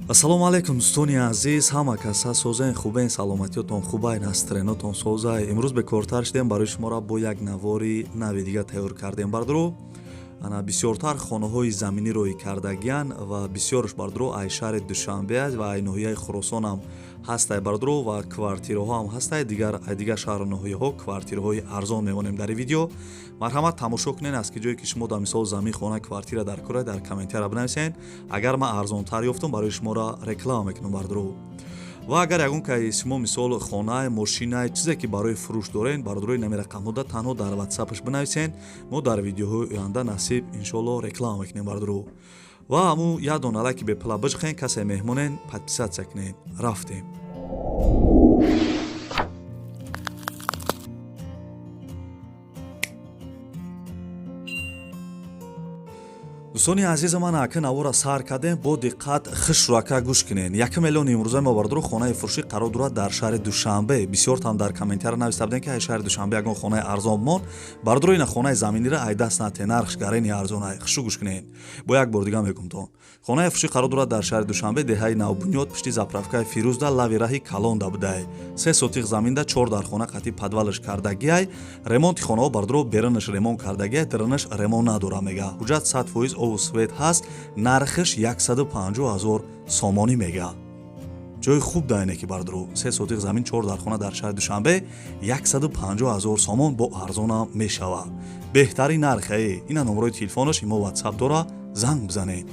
Ассалому алайкум дӯстони азиз, ҳама каса созаи хубаи саломатиётон хубаи настренотон созай. Имрӯз бекортар шудем барои шуморо бо як навори нави дига тайёр кардем бардро. Ана бисёртар хонаҳои заминиро кардагиян ва бисёрш бардро ай шаҳри Душанбе аст ва ай ноҳияи Хуросон ҳам ҳастай бардро ва квартираҳо ҳам ҳастай дигар шаҳру ноҳияҳо квартираҳои арзон мемонем дар видео. Марҳамат тамошо кунен аз ки ҷое ки шумо дар мисол замин хона квартира дар кора дар комментария бинависен. Агар ман арзонтар ёфтам барои шуморо реклама мекунам бардро. ва агар ягон кай шумо мисол хона, мошина, чизе ки барои фурӯш дорен, бардорои нами рақамҳода танҳо дар WhatsApp-аш бинависен. Мо дар видеоҳои оянда насиб иншоалло реклама мекунем бардро. ва ҳамун як дона лайки бепла бижхен, касе меҳмонен подписатсия кунен. Рафтем. дӯстони азизи ман ака навора сар кардем, бо диққат хушрака гӯш кунен. 1 миллион имрӯза мо бардро хонаи фурӯшӣ қарор дорад дар шаҳри Душанбе. Бисёртан дар комментария нависта буден ки ай шаҳри Душанбе ягон хонаи арзон бимон. Бардро ина хонаи заминира ай даст нате нархш гарени арзонай. Хушу гӯш кунен. Бо як бор дига мегумтон. Хонаи фурӯшӣ қарор дорад дар шаҳри Душанбе, деҳаи Навбунёд, пишти заправкаи Фирӯзда, лави раҳи Калонда будай. 3 сотиқ заминда 4 дар хона қати подвалаш кардагиай. Ремонти хонаҳо бардро берунаш ремонт кардагиай, дирунаш ремонт надора мега. ҳуҷҷат 100% ову свет ҳаст. Нархш 150 000 сомонӣ мега. ҷои хуб дайне ки бардро 3 сотиқ замин 4 дар хона дар шаҳри Душанбе 150 000 сомон бо арзонам мешава. Беҳтарин нархае. Ина номерои телефонаш имо WhatsApp дора, занг бизанед.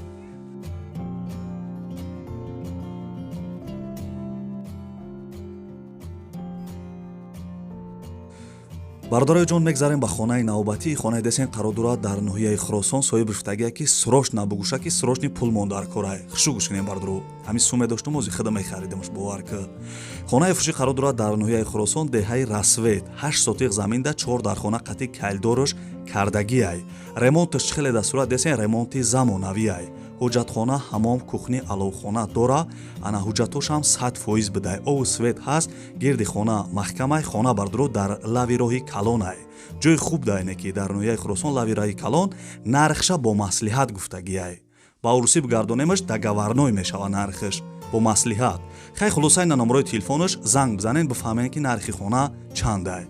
бардорои ҷон мегзарем ба хонаи навбатӣ. Хонаи десен қарор дорад дар ноҳияи Хуросон, соҳиби рифтагие ки срош набугуша ки срошни пул мон дар корай. Хушу гӯш кунем бардро. Ҳамин суме доштум ози хида мехаридемш бовар ки. Хонаи фурӯшӣ қарор дорад дар ноҳияи Хуросон, деҳаи Расвет, 8 сотиқ заминда 4 дар хона қати кайлдораш кардагиай. Ремонташ хеле да сурат десен ремонти замонавиай. ҳуҷҷатхона, ҳамом, кухни, аловхона дора. Ана ҳуҷҷатошам 100% бидай. Ову свет ҳаст. Гирди хона маҳкамай. Хона бардро дар лави роҳи Калонай. ҷои хуб дайне ки дар ноҳияи Хуросон лави роҳи Калон нархша бо маслиҳат гуфтагиай. ба урусӣ бигардонемаш дагаварной мешава нархш бо маслиҳат. хай хулоса ина номерои телефонаш занг бизанен бифаҳмен ки нархи хона чандай.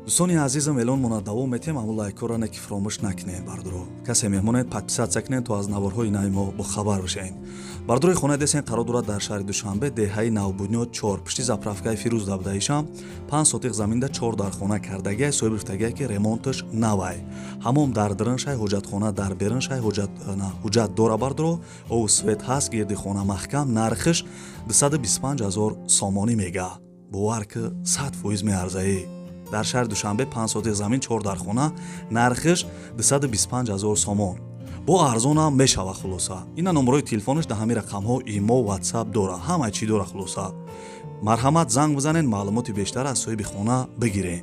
дӯстони азизам эълон монад давом метем, аммо лайкоране ки фаромӯш накунед бардро. Касе меҳмонед подписатсия кунед то аз наворҳои нави мо бохабар бошед. бардрои хонаи десен қарор дорад дар шаҳри Душанбе, деҳаи Навбунёд 4, пишти заправкаи Фирӯзда будаишам, 5 сотиқ заминда 4 дар хона кардагиай, соҳиби рифтагие ки ремонташ навай. ҳамом дар дириншай, ҳуҷҷатхона дар бериншай, ҳуҷҷат дора бардро, ову свет ҳаст, гирди хона маҳкам, нархш 225 000 сомонӣ мега. бовар ки 100% меарзаи. дар шаҳри Душанбе 5 сотиқ замин 4 дар хона, нархш 225 000 сомон. бо арзонам мешава хулоса. ина номерои телефонаш дар ҳамин рақамҳо имо WhatsApp дора. ҳама чӣ дора хулоса. марҳамат занг бизанен, маълумоти бештар аз соҳиби хона бигирен.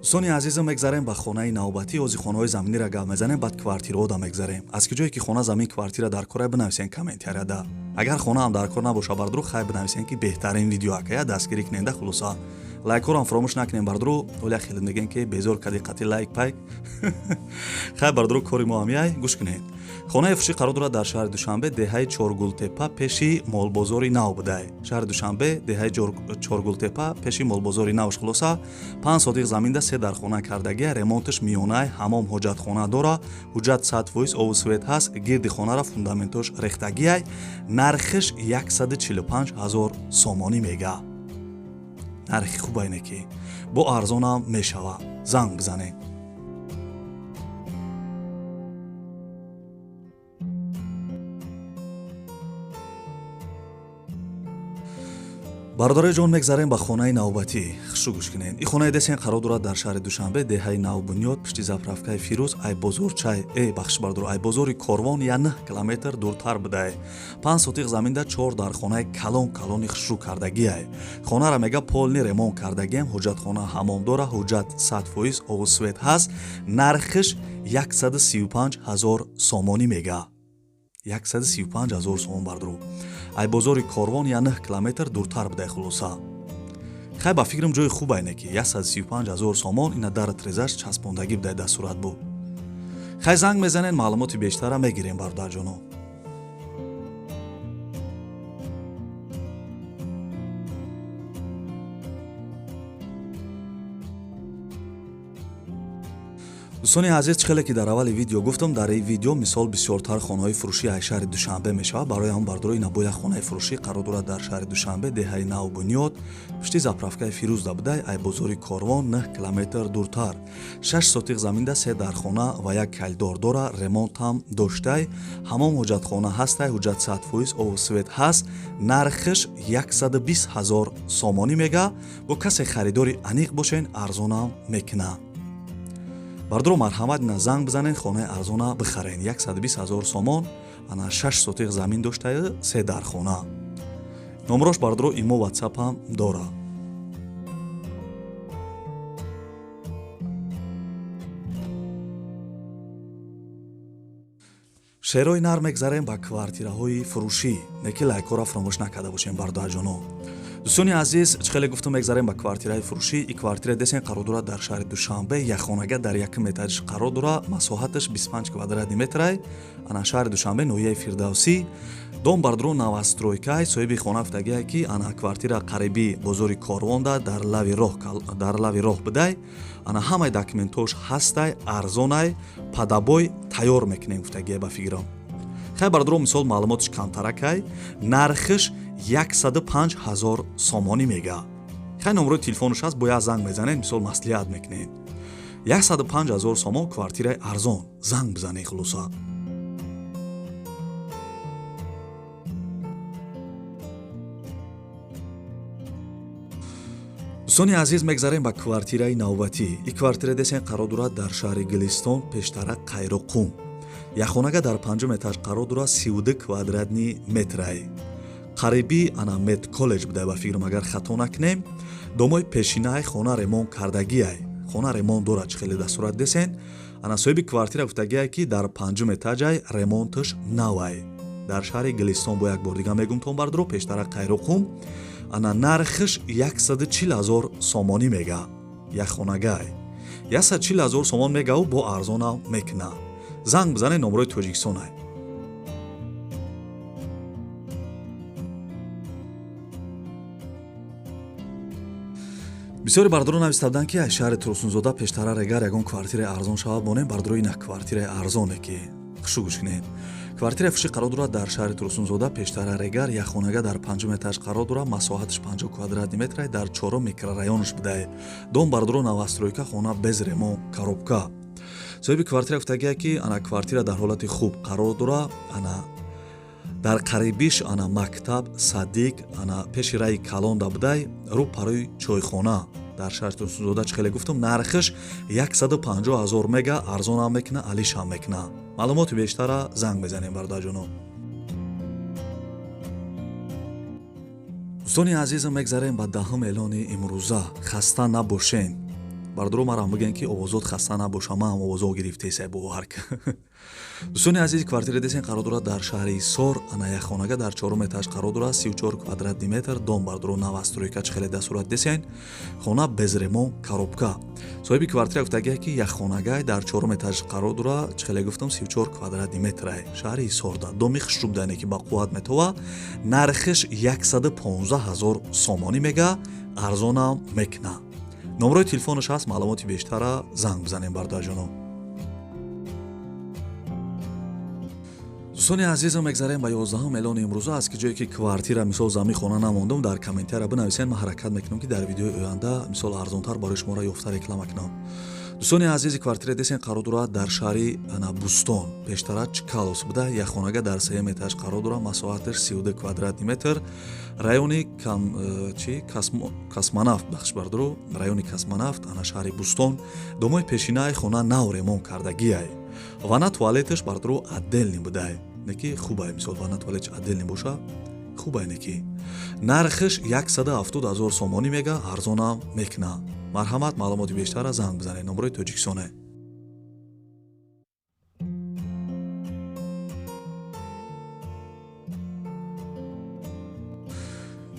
дӯстони азизам мегзарем ба хонаи навбатӣ. ози хонаҳои заминира гап мезанем, баъд квартираҳода мегзарем. аз ки ҷое ки хона замин квартира дар корай бинависен комментарияда. агар хонаам дар кор набоша бардро хай бинависен ки беҳтарин видео акая дастгирӣ куненда хулоса. лайкорам фаромӯш накунем бардро. оля хеле мегӯем ки безор кади қати лайк пайк. хай бардро кори мо ҳам яй гӯш кунед. хонаи фурӯшӣ қарор дорад дар шаҳри Душанбе, деҳаи Чоргултепа, пеши молбозори нав будай. шаҳри Душанбе, деҳаи Чоргултепа, пеши молбозори навш хулоса. 5 сотиқ заминда 3 дар хона кардагиай, ремонташ миёнай, ҳамом, ҳоҷатхона дора, ҳуҷҷат 100% ову свет ҳаст, гирди хонара фундаментош рехтагиай, нархш 145 000 сомонӣ мега. нархи хубайне ки бо арзонам мешава. занг бизанед. бардорои ҷон мегзарем ба хонаи навбатӣ. хушу гӯш кунед. ин хонаи десен қарор дорад дар шаҳри Душанбе, деҳаи Навбунёд, пишти заправкаи Фирӯз, айбозорчай бахш бардро айбозори Корвон 9 километр дуртар будай. 5 сотиқ заминда 4 дар хонаи Калони хушу кардагиай. хонара мега полни ремонт кардагием, ҳуҷҷатхона ҳамом дора, ҳуҷҷат 100% ову свет ҳаст, нархш 135 000 сомонӣ мега. 135 000 сомон бардро. ай бозори корвон я 9 километр дуртар будай хулоса. хай ба фикрам ҷои хуб айне ки 135 000 сомон ина дар трезаш часпондагӣ будай дастурат бу. хай занг мезанен маълумоти бештара мегирем бародарҷоно. дӯстони азиз, чӣ хеле ки дар аввали видео гуфтам, дар ин видео мисол бисёртар хонаҳои фурӯшӣ аз шаҳри Душанбе мешавад. барои ҳамон бардорои ина бо як хонаи фурӯшӣ қарор дорад дар шаҳри Душанбе, деҳаи Нав Бунёд, пишти заправкаи Фирӯзда будай, ай бозори Корвон 9 километр дуртар. 6 сотиқ заминда 3 дархона ва як калдор дора, ремонтам доштай, ҳамон ҳуҷҷатхона ҳастай, ҳуҷҷат 100% овсвет ҳаст. Нархиш 120 000 сомонӣ мега. бо касе харидори аниқ бошен, арзонам мекуна. бардро марҳамат ина занг бизанен, хонаи арзона бихарен. 120 000 сомон, ана 6 сотиқ замин доштаи 3 дархона. номрош бардро имо ватсапам дора. шерои нар мегзарем ба квартираҳои фурӯшӣ. неки лайкора фаромӯш накарда бошем бародарҷоно. дӯстони азиз, чӣ хеле гуфтам, мегзарем ба квартираи фурӯшӣ. ин квартира десен қарор дорад дар шаҳри Душанбе, якхонага дар якум этажиш қарор дорад, масоҳаташ 25 квадратни метрай, ана шаҳри Душанбе, ноҳияи Фирдавсӣ. дом бардро навастройкай, соҳиби хона гуфтагия ки ана квартира қариби бозори Корвонда дар лави роҳ будай, ана ҳамаи документош ҳастай, арзонай, падабой тайёр мекунем гуфтагия ба фикрам. хай бардро мисол маълумотиш камтаракай, нархиш 105 000 сомонӣ мега. хай номрои телефонаш ҳаст, бо як занг мезанен, мисол маслиҳат мекунен. 105 000 сомон квартираи арзон, занг бизанен хулоса. дӯстони азиз, мегзарем ба квартираи навбатӣ. ин квартира десен қарор дорад дар шаҳри Гилистон, пештара Қайроқум. якхонага дар 5 этаж қарор дорад, 32 квадратни метрай. қариби ана мед коллеҷ будай ба фикрам, агар хато накунем. домои пешинаи хона ремонт кардагиай. хона ремонт дорад, чӣ хеле дастурат десен. ана соҳиби квартира гуфтагиай ки дар 5 этажай, ремонташ навай. дар шаҳри Гилистон, бо як бор дига мегум тон бардро, пештара Қайроқум. ана нархиш 140 000 сомонӣ мега. якхонагай 140 000 сомон мегаву бо арзонам мекуна. занг бизане, номрои Тоҷикистонай. бисёри бардро навистаданд ки аз шаҳри Турсунзода пештара Регар ягон квартираи арзон шавад бонем. бардро ина квартираи арзоне ки хушу гӯш кунед. квартираи фурӯшӣ қарор дорад дар шаҳри Турсунзода, пештара Регар, якхонага дар 5 этаж қарор дорад, масоҳаташ 50 квадратни метрай, дар 4 микрорайонаш будай. дом бардро навастройка, хона без ремонт, коробка. соҳиби квартира гуфтагия ки ана квартира дар ҳолати хуб қарор дорад, ана дар қарибиш ана мактаб, садик, ана пеши раи калонда будай, рӯ парои чойхона дар шаҳри Турсунзода. чӣ хеле гуфтам, нархиш 150 000 мега, арзонам мекуна, алишам мекуна. маълумоти бештара занг мезанем бародарҷоно. дӯстони азизам, мегзарем ба даҳум эълони имрӯза. хаста набошен. бардро марам бигӯен ки овозот хаста набоша, ман овозо гирифтесай боварк. дӯстони азиз, квартира десен қарор дорад дар шаҳри Ҳисор, ана якхонага дар 4 этаж қарор дорад, 34 квадратни метр, дом бардро навастройка, чӣ хеле дастурат десен, хона без ремонт, коробка. соҳиби квартира гуфтагия ки якхонагай дар 4 этаж қарор дорад, чӣ хеле гуфтам, 34 квадратни метрай, шаҳри Ҳисорда. доми хушруб дайне ки ба қувват метова, нархиш 115 000 сомонӣ мега, арзонам мекуна. номрои телефонаш ҳаст, маълумоти бештара занг бизанем бародарҷоно. дӯстони азизам, мегзарем ба 11 эълони имрӯза. аз ки ҷое ки квартира мисол замин хона намондам, дар комментария бинависен, ман ҳаракат мекунам ки дар видеои оянда мисол арзонтар барои шуморо ёфта реклама кунам. дӯстони азизи, квартира десен қарор дорад дар шаҳри Бустон, пештара Чкалос буда, якхонага дар 3 этаж қарор дорад, масоҳаташ 32 квадратни метр, райони Космонавт, бахш бардро, райони Космонавт, ана шаҳри Бустон. домои пешинаи хона нав ремонт кардагиай. вана туалеташ бардро отдельни будай. неки хубай, мисол вана туалеташ отдельни боша, хубай неки. нархиш 170 000 сомонӣ мега, арзонам мекуна. марҳамат, маълумоти бештара занг бизанед, номрои Тоҷикистоне.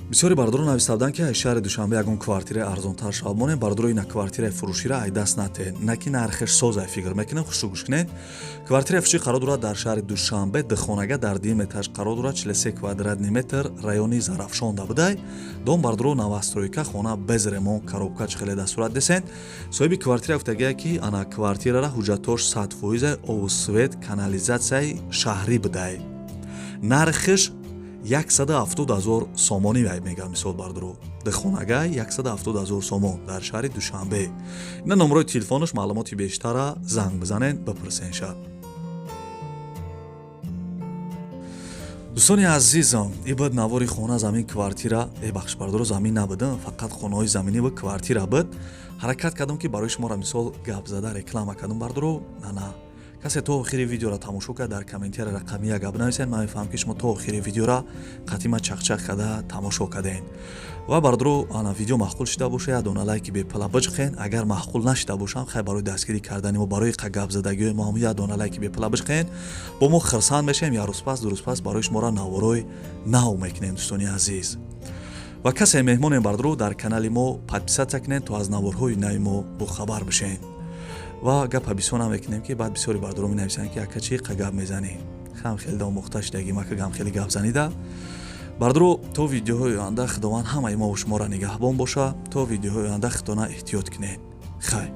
бисёри бардору навистабданд ки ай шаҳри Душанбе ягон квартираи арзонтар шавад монем бардору ина квартираи фурӯшира ай даст натен наки нархеш соз ай фикр мекунем хушрӯ гӯш кунед. Квартираи фурӯшӣ қарор дорад дар шаҳри Душанбе духонага дар дуюм этаж қарор дорад 43 квадратный метр райони Зарафшонда будай дом бардору новостройка хона без ремонт коробка чихеле да сурат десен соҳиби квартира гуфтагия ки ана квартирара ҳуҷҷатош 100% ову свет канализатсияи шаҳрӣ будай нархеш 170,000 сомонӣ вай мегӯяд мисол бардору духонага 170,000 сомон дар шаҳри Душанбе. Ина номерои телефонаш маълумоти бештара занг бизанен бипурсен шад. дӯстони азизам ибад навори хона замин квартира бахш бардору замин набудам фақат хонаҳои заминӣ ва квартира буд ҳаракат кардам ки барои шуморо мисол гап зада реклама кардам бардору нана касе то охири видеоро тамошо кард дар комментари рақами як гап нависед ман мефаҳмам ки шумо то охири видеоро қатима чақчақ карда тамошо кардем ва бардору ана видео маъқул шуда боша як дона лайки бепала биҷиқен агар маъқул нашуда бошам хай барои дастгирӣ кардани мо барои гап задагиҳои мо ҳам як дона лайки бепала биҷиқен бо мо хирсанд мешавем як рӯз пас ду рӯз пас барои шуморо наворои нав мекунем дӯстони азиз ва касе меҳмонем бардору дар канали мо подписатсия кунен то аз наворҳои нави мо бохабар бишен ва гапа бисёр мекунем ки баъд бисёри бардору менависанд ки ака чи қа гап мезанӣ хам хеле да омӯхта шудаги мака гам хеле гап занида бардору то видеоҳои оянда худованд ҳамаи мо шуморо нигаҳбон боша то видеоҳои оянда худона эҳтиёт кунед хай